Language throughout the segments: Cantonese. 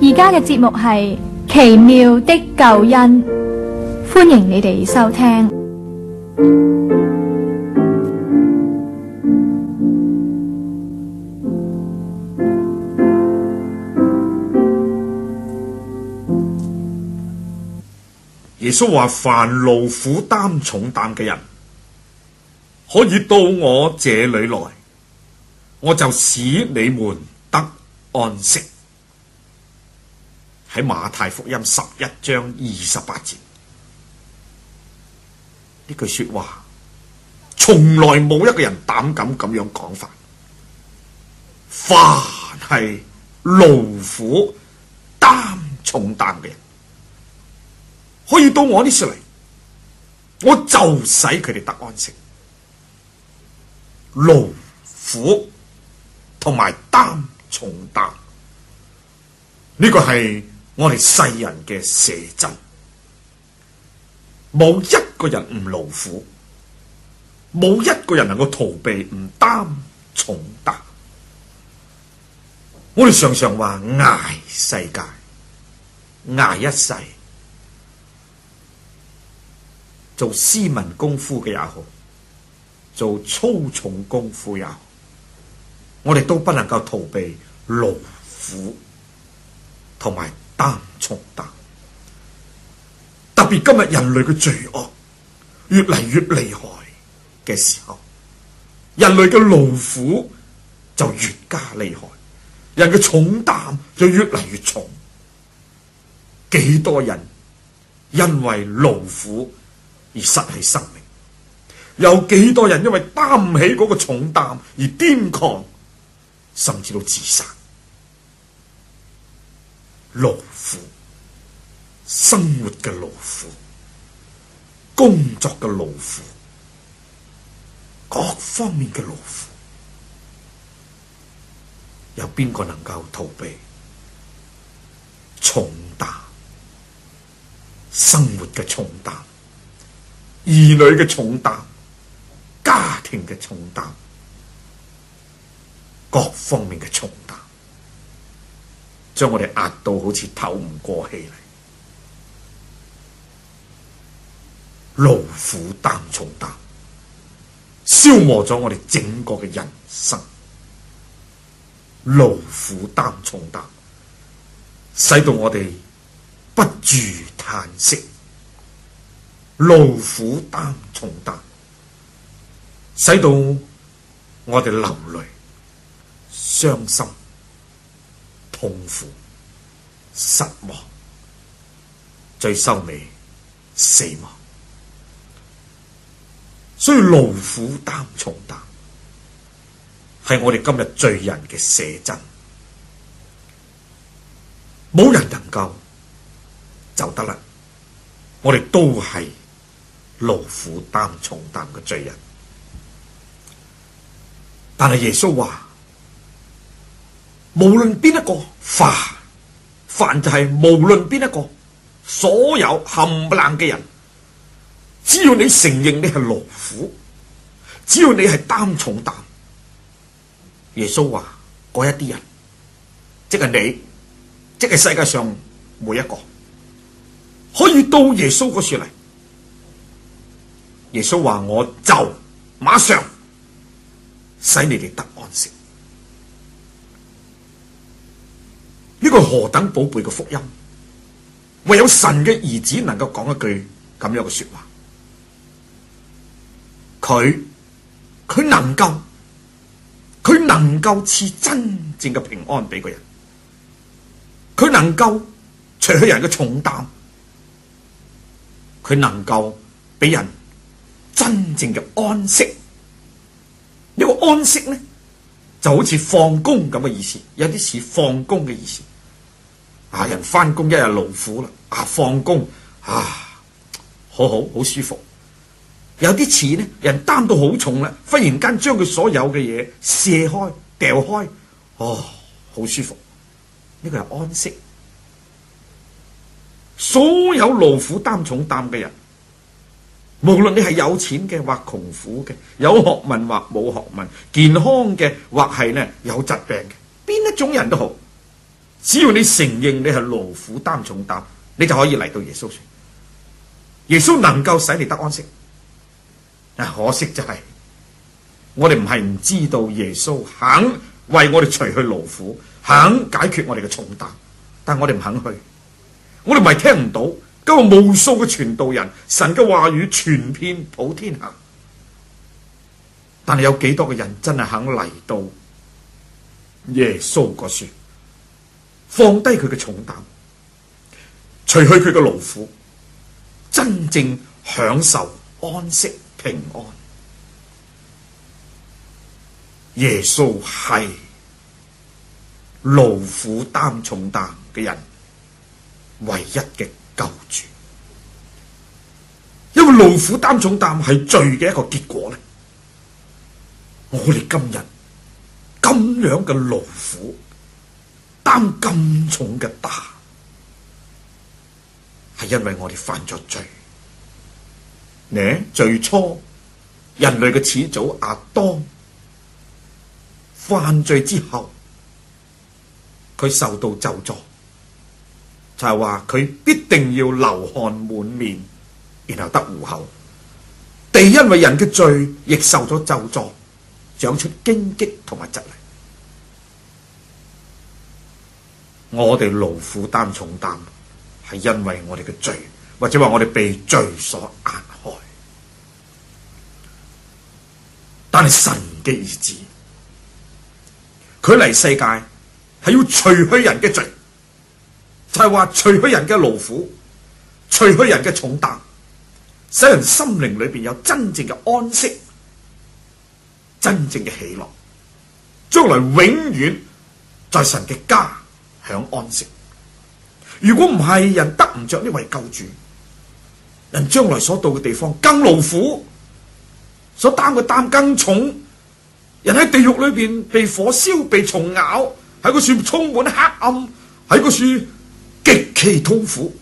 而家嘅節目係奇妙的救恩，歡迎你哋收聽。耶穌話：凡勞苦擔重擔嘅人，可以到我這裏來，我就使你們得安息。喺馬太福音11章28節，呢句說話從來冇一個人膽敢咁樣講法。凡係勞苦擔重擔嘅人，可以到我呢處嚟，我就使佢哋得安息。勞苦同埋擔重擔，呢個係我哋世人嘅寫真。冇一個人唔勞苦，冇一個人能夠逃避唔擔重擔。我哋常常話捱世界，捱一世，做斯文功夫嘅也好，做粗重功夫也好，我哋都不能夠逃避勞苦同埋擔重擔。特別今日人類嘅罪惡越嚟越厲害嘅時候，人類嘅勞苦就越加厲害，人嘅重擔就越嚟越重。幾多人因為勞苦而失去生命，有幾多人因為擔唔起嗰個重擔而癲狂，甚至到自殺。勞苦，生活嘅勞苦，工作嘅勞苦，各方面嘅勞苦，有邊個能夠逃避重擔？生活嘅重擔，兒女嘅重擔，家庭嘅重擔，各方面嘅重擔，將我哋壓到好似透唔過氣嚟。勞苦擔重擔，消磨咗我哋整個嘅人生。勞苦擔重擔，使到我哋不住嘆息。勞苦擔重擔，使到我哋流淚、傷心、痛苦、失望，最收尾死亡。所以勞苦擔重擔係我哋今日罪人嘅寫真，冇人能夠走得甩。我哋都係勞苦擔重擔嘅罪人，但係耶穌話，無論邊一個，凡就係無論邊一個，所有冚唪唥嘅人，只要你承認你係勞苦，只要你係擔重擔，耶穌話嗰一啲人，即係你，即係世界上每一個，可以到耶穌嗰處嚟。耶穌話，我就馬上使你哋得安息。呢個何等寶貝嘅福音，唯有神嘅兒子能夠講一句咁樣嘅說話。佢能夠賜真正嘅平安俾個人，佢能夠除去人嘅重擔，佢能夠俾人真正嘅安息。呢個安息呢，就好似放工咁嘅意思，有啲似放工嘅意思。人翻工一日勞苦啦，放工好舒服。有啲似呢，人擔到好重啦，忽然間將佢所有嘅嘢卸開、掉開，好舒服。呢個係安息。所有勞苦擔重擔嘅人，無論你係有錢嘅或窮苦嘅，有學問或冇學問，健康嘅或係呢有疾病嘅，邊一種人都好，只要你承認你係勞苦擔重擔，你就可以嚟到耶穌處。耶穌能夠使你得安息。可惜就係、我哋唔係唔知道耶穌肯為我哋除去勞苦，肯解決我哋嘅重擔，但我哋唔肯去。我哋唔係聽唔到，今日無數嘅傳道人，神嘅話語傳遍普天下，但係有幾多個人真係肯嚟到耶穌嗰處，放低佢嘅重擔，除去佢嘅勞苦，真正享受安息平安。耶穌係勞苦擔重擔嘅人唯一嘅救主，因為勞苦擔重擔係罪嘅一個結果咧。我哋今日咁樣嘅勞苦擔咁重嘅擔，係因為我哋犯咗罪。最初人類嘅始祖亞當犯罪之後，佢受到咒詛，就係話佢必定要流汗滿面，然後得糊口。地因為人嘅罪，亦受咗咒詛，長出荊棘同埋蒺藜。我哋勞苦擔重擔，係因為我哋嘅罪，或者話我哋被罪所壓害。但係神嘅兒子，佢嚟世界係要除去人嘅罪，就係話除去人嘅勞苦，除去人嘅重擔，使人心靈裏邊有真正嘅安息，真正嘅喜樂，將來永遠在神嘅家享安息。如果唔係，人得唔着呢位救主，人將來所到嘅地方更勞苦，所擔嘅擔更重，人喺地獄裏邊被火燒、被蟲咬，喺個處充滿黑暗，喺個處極其痛苦。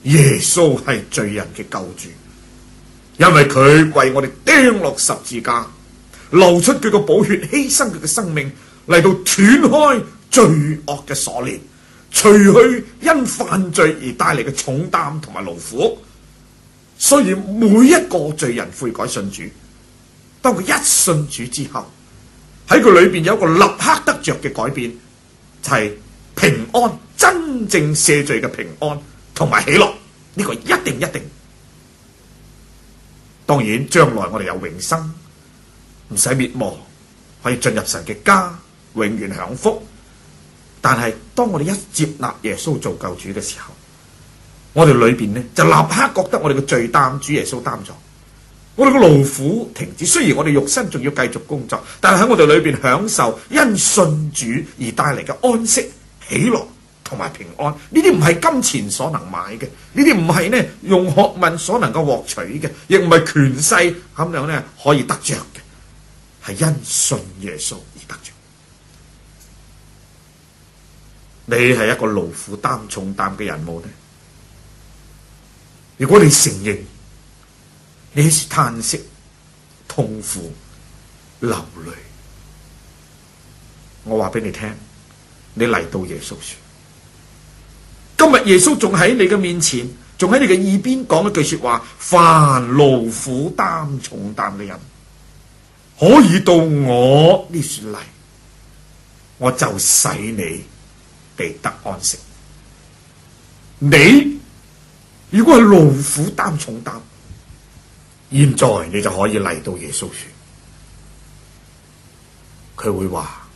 耶穌係罪人嘅救主，因為佢為我哋釘落十字架，流出佢個寶血，犧牲佢嘅生命，嚟到斷開罪惡嘅鎖鏈，除去因犯罪而帶嚟嘅重擔同埋勞苦。所以每一個罪人悔改信主，當佢一信主之後，喺佢裏邊有一個立刻得着嘅改變，就係平安，真正赦罪嘅平安同埋喜樂。呢個一定。當然將來我哋有永生，唔使滅亡，可以進入神嘅家，永遠享福。但係當我哋一接納耶穌做救主嘅時候，我哋裏邊呢就立刻覺得我哋嘅罪擔主耶穌擔咗，我哋嘅勞苦停止。雖然我哋肉身仲要繼續工作，但係喺我哋裏邊享受因信主而帶嚟嘅安息、喜樂同埋平安。呢啲唔係金錢所能買嘅，呢啲唔係呢用學問所能夠獲取嘅，亦唔係權勢咁樣呢可以得着嘅，係因信耶穌而得着。你係一個勞苦擔重擔嘅人冇呢？如果你承認，你是嘆息、痛苦、流淚，我話俾你聽，你嚟到耶穌處，今日耶穌仲喺你嘅面前，仲喺你嘅耳邊講一句說話：凡勞苦擔重擔嘅人，可以到我呢處嚟，我就使你哋得安息。你如果係勞苦擔重擔，現在你就可以嚟到耶穌處，佢會話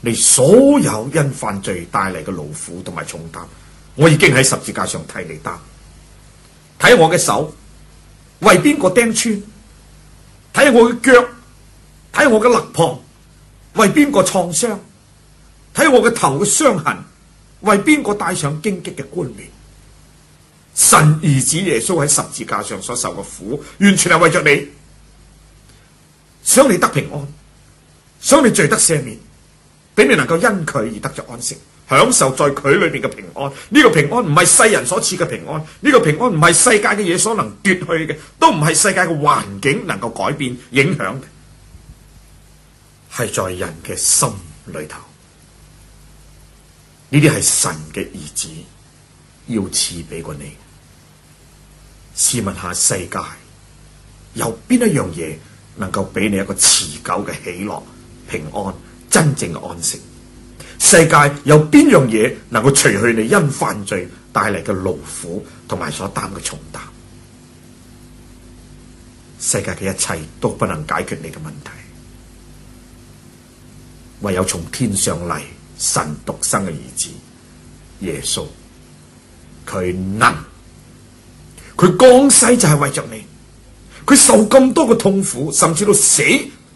你所有因犯罪帶嚟嘅勞苦同埋重擔，我已經喺十字架上替你擔。睇我嘅手為邊個釘穿，睇我嘅腳，睇我嘅肋旁為邊個創傷，睇我嘅頭嘅傷痕為邊個戴上荊棘嘅冠冕。神兒子耶穌喺十字架上所受嘅苦，完全係為着你，想你得平安，想你罪得赦免，俾你能夠因佢而得着安息，享受在佢裏邊嘅平安。呢個平安唔係世人所賜嘅平安，呢個平安唔係世界嘅嘢所能奪去嘅，都唔係世界嘅環境能夠改變影響嘅，係在人嘅心裏頭。呢啲係神嘅兒子要賜俾過你。試問下世界有邊一樣嘢能夠俾你一個持久嘅喜樂、平安、真正嘅安息？世界有邊樣嘢能夠除去你因犯罪帶嚟嘅勞苦同埋所擔嘅重擔？世界嘅一切都不能解決你嘅問題，唯有從天上嚟神獨生嘅兒子耶穌，佢能，佢降世就係為着你，佢受咁多嘅痛苦，甚至到死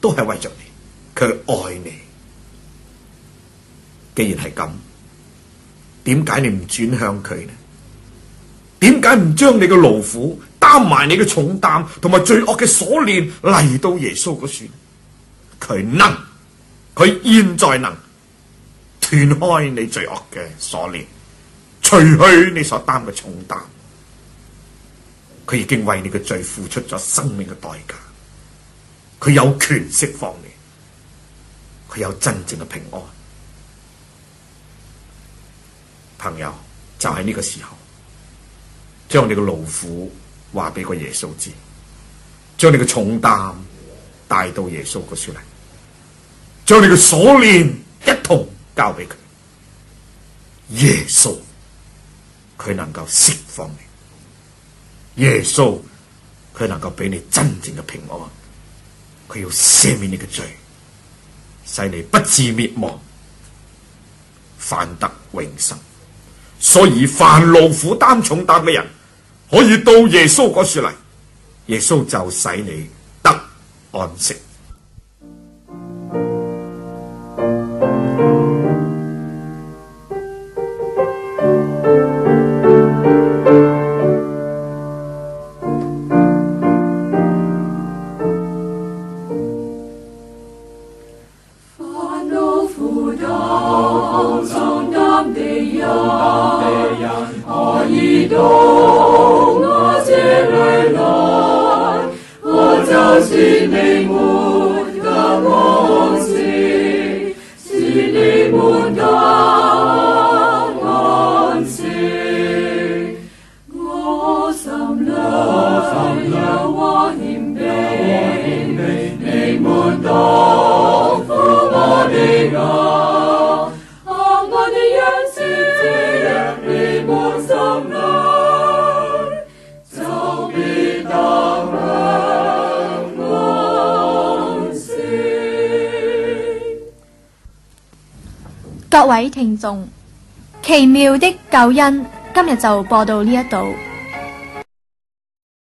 都係為着你，佢愛你。既然係咁，點解你唔轉向佢呢？點解唔將你嘅勞苦擔埋你嘅重擔同埋罪惡嘅鎖鏈嚟到耶穌嗰處？佢能，佢現在能斷開你罪惡嘅鎖鏈，除去你所擔嘅重擔。佢已經為你嘅罪付出咗生命嘅代價，佢有權釋放你，佢有真正嘅平安。朋友，就喺呢個時候，將你嘅勞苦話俾個耶穌知，將你嘅重擔帶到耶穌嗰處嚟，將你嘅鎖鏈一同交俾佢。耶穌，佢能夠釋放你；耶穌，佢能夠俾你真正嘅平安。佢要赦免你嘅罪，使你不至滅亡，反得永生。所以凡勞苦擔重擔嘅人，可以到耶穌嗰處嚟，耶穌就使你得安息。各位聽眾，奇妙的救恩今日就播到呢一度。